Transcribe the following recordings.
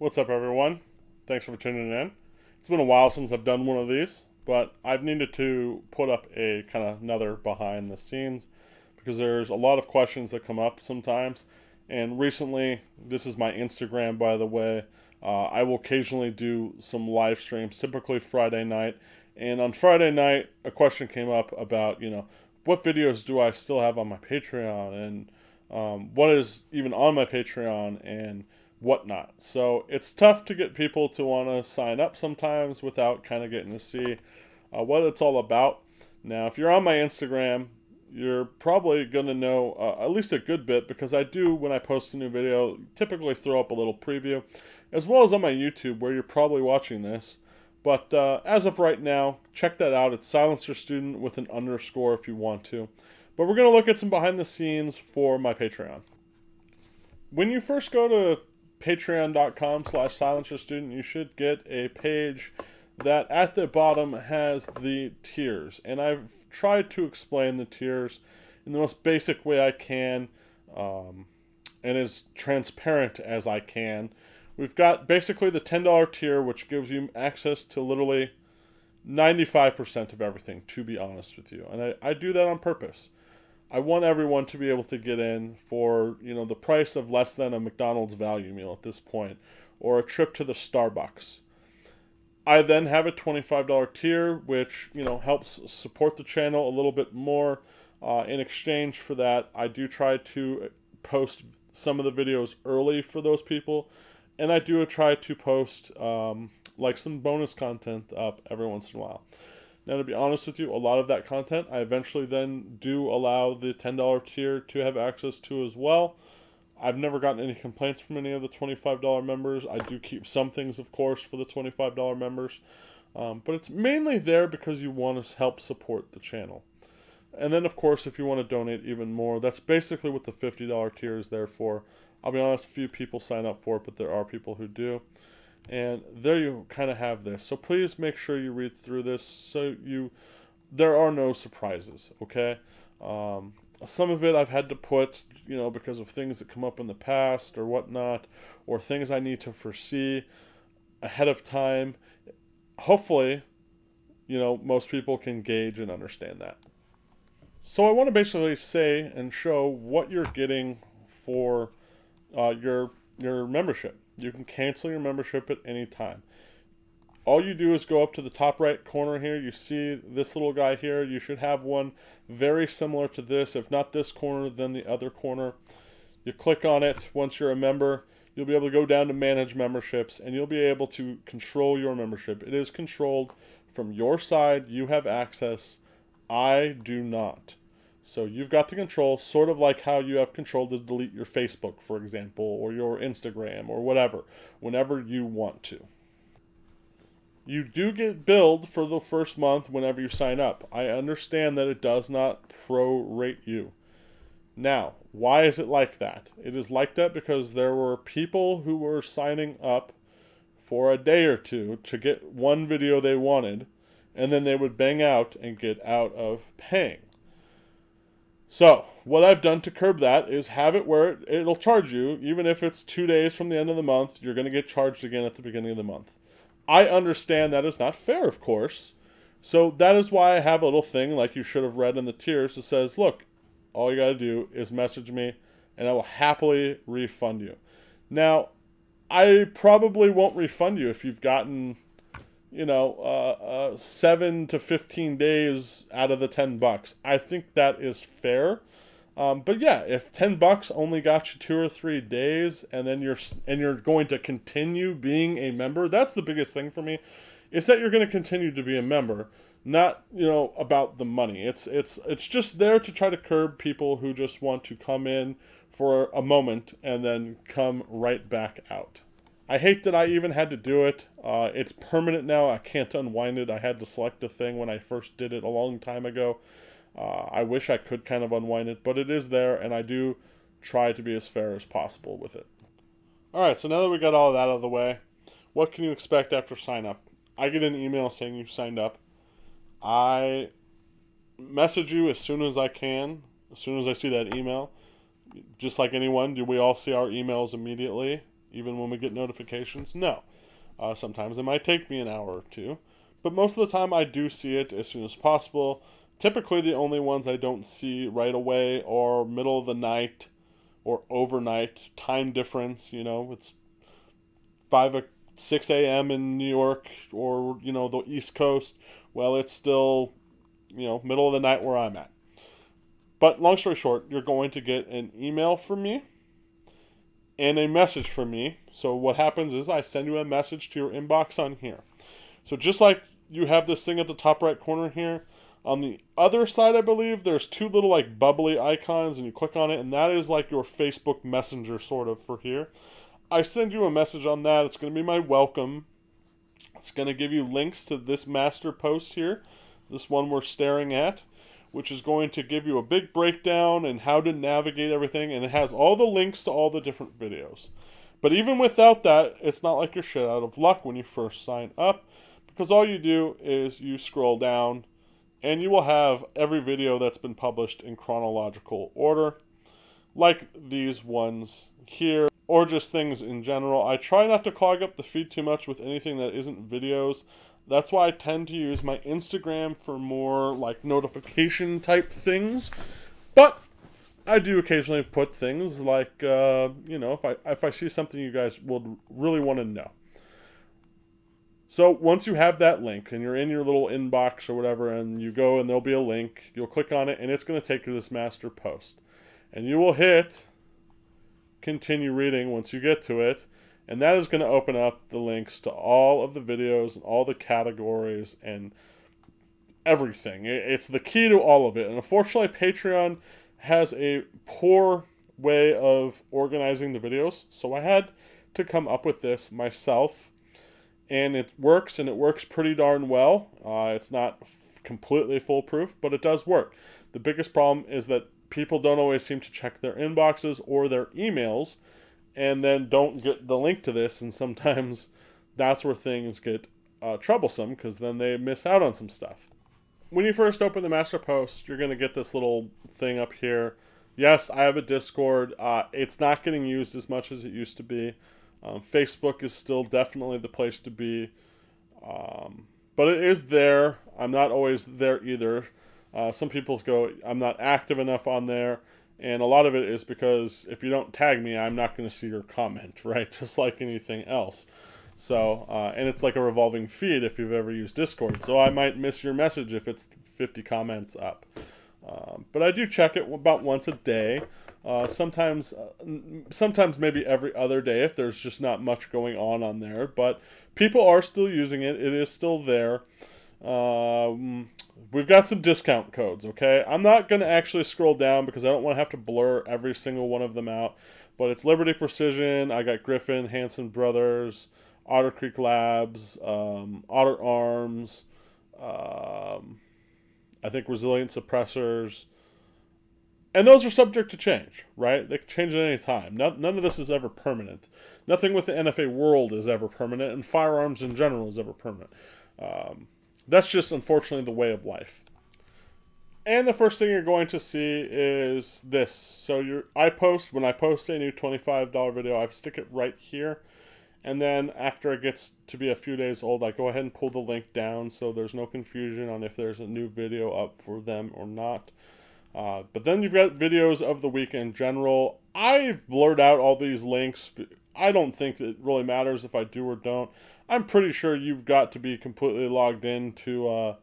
What's up, everyone? Thanks for tuning in. It's been a while since I've done one of these, but I've needed to put up a kind of another behind the scenes because there's a lot of questions that come up sometimes. And recently, this is my Instagram, by the way. I will occasionally do some live streams, typically Friday night. And on Friday night, a question came up about, what videos do I still have on my Patreon, and what is even on my Patreon, and whatnot. So it's tough to get people to want to sign up sometimes without kind of getting to see what it's all about. Now, if you're on my Instagram, you're probably going to know at least a good bit, because I do, when I post a new video, typically throw up a little preview, as well as on my YouTube, where you're probably watching this. But as of right now, check that out. It's SILENCERSTUDENT with an underscore if you want to. But we're going to look at some behind the scenes for my Patreon. When you first go to patreon.com/SILENCERSTUDENT, you should get a page that at the bottom has the tiers. And I've tried to explain the tiers in the most basic way I can, and as transparent as I can. We've got basically the $10 tier, which gives you access to literally 95% of everything, to be honest with you. And I do that on purpose. I want everyone to be able to get in for, the price of less than a McDonald's value meal at this point, or a trip to the Starbucks. I then have a $25 tier, which, helps support the channel a little bit more. In exchange for that, I do try to post some of the videos early for those people. And I do try to post like some bonus content up every once in a while. Now, to be honest with you, a lot of that content I eventually then do allow the $10 tier to have access to as well. I've never gotten any complaints from any of the $25 members. I do keep some things, of course, for the $25 members. But it's mainly there because you want to help support the channel. And then, of course, if you want to donate even more, that's basically what the $50 tier is there for. I'll be honest, few people sign up for it, but there are people who do. And there you kind of have this. So please make sure you read through this so there are no surprises, okay? Some of it I've had to put, because of things that come up in the past or whatnot, or things I need to foresee ahead of time. Hopefully, most people can gauge and understand that. So I want to basically say and show what you're getting for your membership. You can cancel your membership at any time. All you do is go up to the top right corner here. You see this little guy here. You should have one very similar to this. If not this corner, then the other corner. You click on it. Once you're a member, you'll be able to go down to manage memberships, and you'll be able to control your membership. It is controlled from your side. You have access. I do not. So you've got the control, sort of like how you have control to delete your Facebook, for example, or your Instagram, or whatever, whenever you want to. You do get billed for the first month whenever you sign up. I understand that it does not prorate you. Now, why is it like that? It is like that because there were people who were signing up for a day or two to get one video they wanted, and then they would bang out and get out of paying. So, what I've done to curb that is have it where it'll charge you, even if it's 2 days from the end of the month, you're going to get charged again at the beginning of the month. I understand that is not fair, of course. So that is why I have a little thing, like you should have read in the tiers, that says, look, all you got to do is message me, and I will happily refund you. Now, I probably won't refund you if you've gotten 7 to 15 days out of the $10. I think that is fair. But yeah, if $10 only got you 2 or 3 days, and then you're going to continue being a member, that's the biggest thing for me, is that you're going to continue to be a member, not about the money. It's just there to try to curb people who just want to come in for a moment and then come right back out. I hate that I even had to do it. It's permanent now. I can't unwind it. I had to select a thing when I first did it a long time ago. I wish I could kind of unwind it, but it is there, and I do try to be as fair as possible with it. Alright, so now that we got all that out of the way, what can you expect after sign up? I get an email saying you signed up. I message you as soon as I can, as soon as I see that email. Just like anyone, do we all see our emails immediately? even when we get notifications? No. Sometimes it might take me an hour or two, but most of the time I do see it as soon as possible. Typically the only ones I don't see right away are middle of the night or overnight. Time difference, you know, it's 5 or 6 a.m. in New York, or, you know, the East Coast. Well, it's still, you know, middle of the night where I'm at. But long story short, you're going to get an email from me and a message from me. So what happens is I send you a message to your inbox on here. So just like you have this thing at the top right corner here, on the other side, I believe, there's two little like bubbly icons, and you click on it, and that is like your Facebook Messenger sort of for here. I send you a message on that. It's going to be my welcome. It's going to give you links to this master post here, this one we're staring at, which is going to give you a big breakdown and how to navigate everything, and it has all the links to all the different videos. But even without that, it's not like you're shit out of luck when you first sign up, because all you do is you scroll down, and you will have every video that's been published in chronological order, like these ones here, or just things in general. I try not to clog up the feed too much with anything that isn't videos. That's why I tend to use my Instagram for more like notification type things. But I do occasionally put things like, you know, if I see something you guys will really want to know. So once you have that link and you're in your little inbox or whatever, and you go and there'll be a link, you'll click on it and it's going to take you to this master post. And you will hit continue reading once you get to it, and that is going to open up the links to all of the videos and all the categories and everything. It's the key to all of it. And unfortunately, Patreon has a poor way of organizing the videos, so I had to come up with this myself, and it works, and it works pretty darn well. It's not completely foolproof, but it does work. The biggest problem is that people don't always seem to check their inboxes or their emails, and then don't get the link to this, and sometimes that's where things get troublesome, because then they miss out on some stuff. When you first open the master post, you're going to get this little thing up here. Yes, I have a Discord. It's not getting used as much as it used to be. Facebook is still definitely the place to be, but it is there. I'm not always there either. Some people go, I'm not active enough on there, and a lot of it is because if you don't tag me, I'm not going to see your comment, right? Just like anything else. So, and it's like a revolving feed if you've ever used Discord, so I might miss your message if it's 50 comments up. But I do check it about once a day. Sometimes maybe every other day if there's just not much going on there. But people are still using it. It is still there. We've got some discount codes, okay? I'm not going to actually scroll down because I don't want to have to blur every single one of them out. But it's Liberty Precision, I got Griffin, Hanson Brothers, Otter Creek Labs, Otter Arms, I think Resilient Suppressors. And those are subject to change, right? They can change at any time. None of this is ever permanent. Nothing with the NFA world is ever permanent, and firearms in general is ever permanent. That's just, unfortunately, the way of life. And the first thing you're going to see is this. So when I post a new $25 video, I stick it right here. And then after it gets to be a few days old, I go ahead and pull the link down so there's no confusion on if there's a new video up for them or not. But then you've got videos of the week in general. I've blurred out all these links. I don't think it really matters if I do or don't. I'm pretty sure you've got to be completely logged in to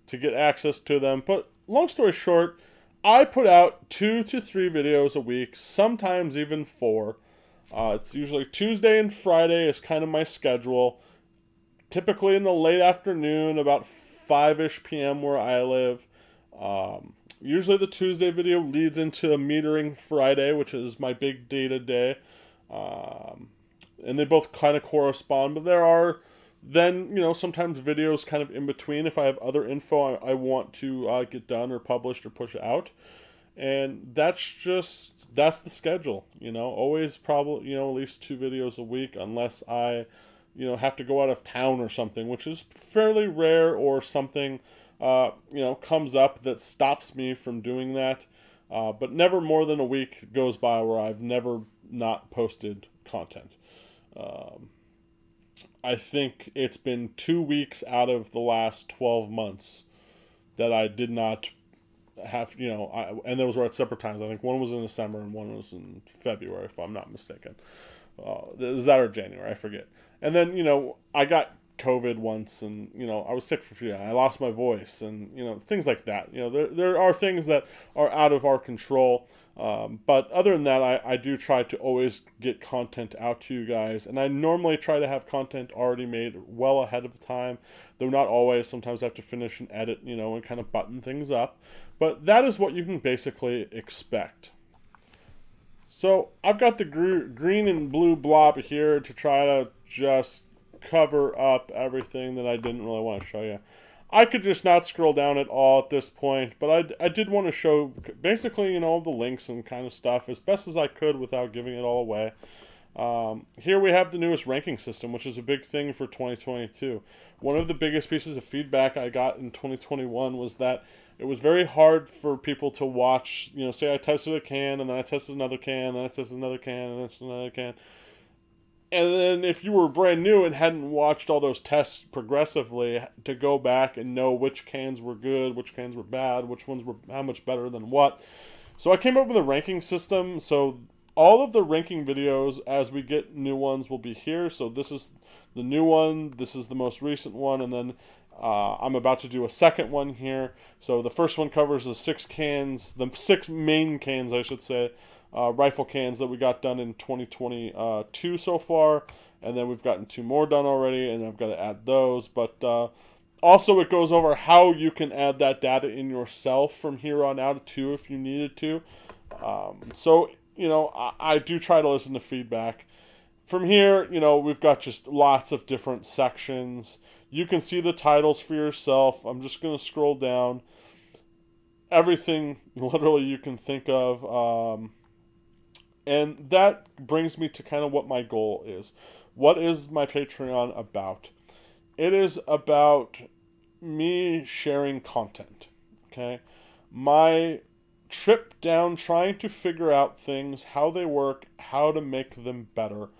get access to them. But long story short, I put out 2 to 3 videos a week, sometimes even 4. It's usually Tuesday and Friday is kind of my schedule. Typically in the late afternoon, about 5-ish p.m. where I live. Usually the Tuesday video leads into a metering Friday, which is my big data day. And they both kind of correspond, but there are then, sometimes videos kind of in between if I have other info I want to get done or published or push out. And that's the schedule, always probably, at least 2 videos a week, unless I, have to go out of town or something, which is fairly rare, or something, comes up that stops me from doing that. But never more than a week goes by where I've never not posted content. I think it's been 2 weeks out of the last 12 months that I did not have, and those were at separate times. I think one was in December and one was in February, if I'm not mistaken. It was that or January, I forget. And then, I got COVID once, and, I was sick for a few days. I lost my voice, and, things like that. There are things that are out of our control. But other than that, I do try to always get content out to you guys. And I normally try to have content already made well ahead of time. Though not always. Sometimes I have to finish and edit, and kind of button things up. But that is what you can basically expect. So I've got the green and blue blob here to try to just cover up everything that I didn't really want to show you. I could just not scroll down at all at this point, but I did want to show basically, the links and kind of stuff as best as I could without giving it all away. Here we have the newest ranking system, which is a big thing for 2022. One of the biggest pieces of feedback I got in 2021 was that it was very hard for people to watch, say I tested a can, and then I tested another can, and then I tested another can, and then another can. And then if you were brand new and hadn't watched all those tests progressively, to go back and know which cans were good, which cans were bad, which ones were how much better than what. So I came up with a ranking system. So all of the ranking videos, as we get new ones, will be here. So this is the new one. This is the most recent one. And then I'm about to do a second one here. So the first one covers the 6 main cans, I should say. Rifle cans that we got done in 2022 so far, and then we've gotten 2 more done already, and I've got to add those. But also it goes over how you can add that data in yourself from here on out too if you needed to. So I do try to listen to feedback. From here, we've got just lots of different sections. You can see the titles for yourself. I'm just going to scroll down. Everything literally you can think of. And that brings me to kind of what my goal is. What is my Patreon about? It is about me sharing content, okay? My trip down trying to figure out things, how they work, how to make them better.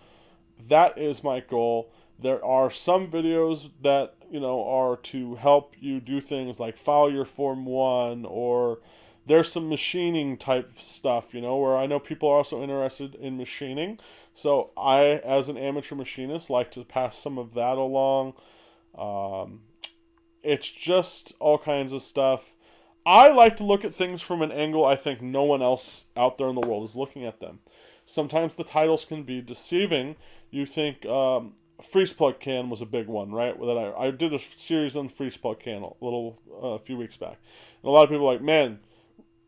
That is my goal. There are some videos that, are to help you do things like file your Form 1, or there's some machining type stuff, where I know people are also interested in machining. So I, as an amateur machinist, like to pass some of that along. It's just all kinds of stuff. I like to look at things from an angle I think no one else out there in the world is looking at them. Sometimes the titles can be deceiving. You think freeze plug can was a big one, right? That I did a series on freeze plug can a few weeks back. And a lot of people are like, man,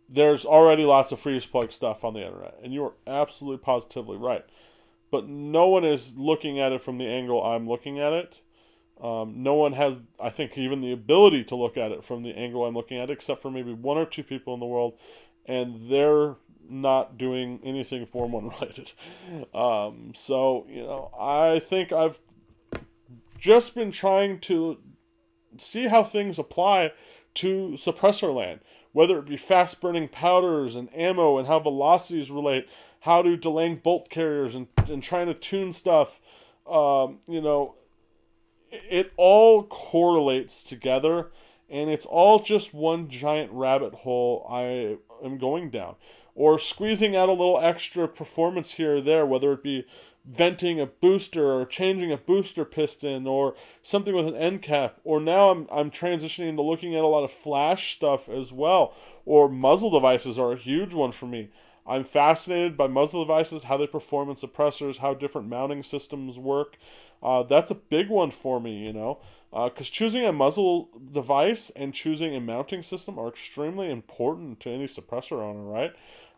there's already lots of freeze plug stuff on the internet. And you are absolutely positively right. But no one is looking at it from the angle I'm looking at it. No one has, I think, even the ability to look at it from the angle I'm looking at it, except for maybe 1 or 2 people in the world. And they're not doing anything Form 1 related. So, I think I've just been trying to see how things apply to suppressor land. Whether it be fast-burning powders and ammo and how velocities relate, how to delaying bolt carriers and trying to tune stuff, it all correlates together, and it's all just one giant rabbit hole I am going down. Or squeezing out a little extra performance here or there, whether it be venting a booster or changing a booster piston or something with an end cap. Or now I'm transitioning into looking at a lot of flash stuff as well. Or muzzle devices are a huge one for me. I'm fascinated by muzzle devices, how they perform in suppressors, how different mounting systems work. That's a big one for me, because choosing a muzzle device and choosing a mounting system are extremely important to any suppressor owner, right?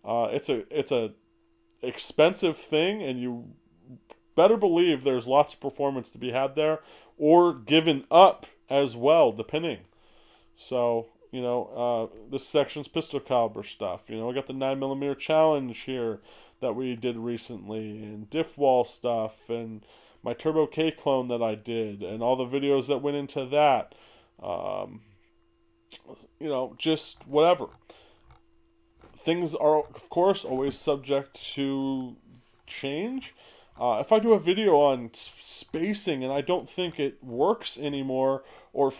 It's a expensive thing, and you better believe there's lots of performance to be had there, or given up as well, depending. So, this section's pistol caliber stuff. I got the 9mm challenge here that we did recently, and diff wall stuff, and my Turbo K clone that I did, and all the videos that went into that. Just whatever. Things are, of course, always subject to change. If I do a video on spacing and I don't think it works anymore, or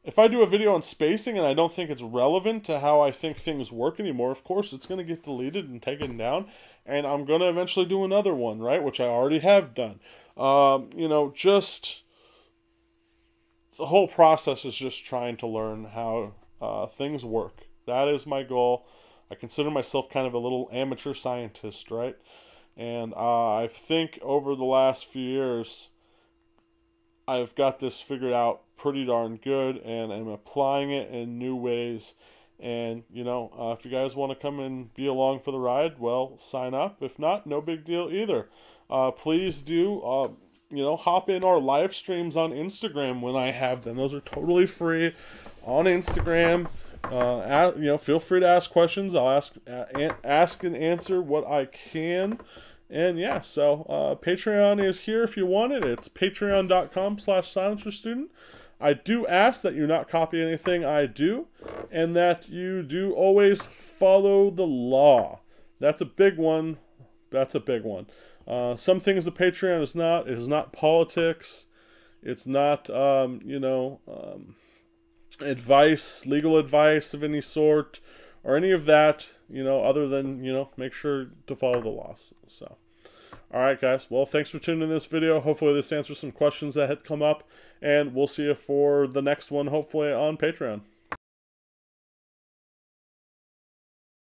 if I do a video on spacing and I don't think it's relevant to how I think things work anymore, of course it's going to get deleted and taken down, and I'm going to eventually do another one, right, which I already have done. You know, just the whole process is just trying to learn how things work. That is my goal. I consider myself kind of a little amateur scientist, right? And I think over the last few years, I've got this figured out pretty darn good, and I'm applying it in new ways. And, you know, if you guys want to come and be along for the ride, well, sign up. If not, no big deal either. Please do, you know, hop in our live streams on Instagram when I have them. Those are totally free on Instagram. You know, feel free to ask questions. I'll ask and answer what I can. And yeah, so Patreon is here if you want it. It's patreon.com/SILENCERSTUDENT. I do ask that you not copy anything I do, and that you do always follow the law. That's a big one. That's a big one. Some things the Patreon is not. It is not politics. It's not, you know, advice, legal advice of any sort, or any of that, you know, other than, you know, make sure to follow the laws. So, all right, guys. Well, thanks for tuning in this video. Hopefully this answers some questions that had come up, and we'll see you for the next one, hopefully on Patreon.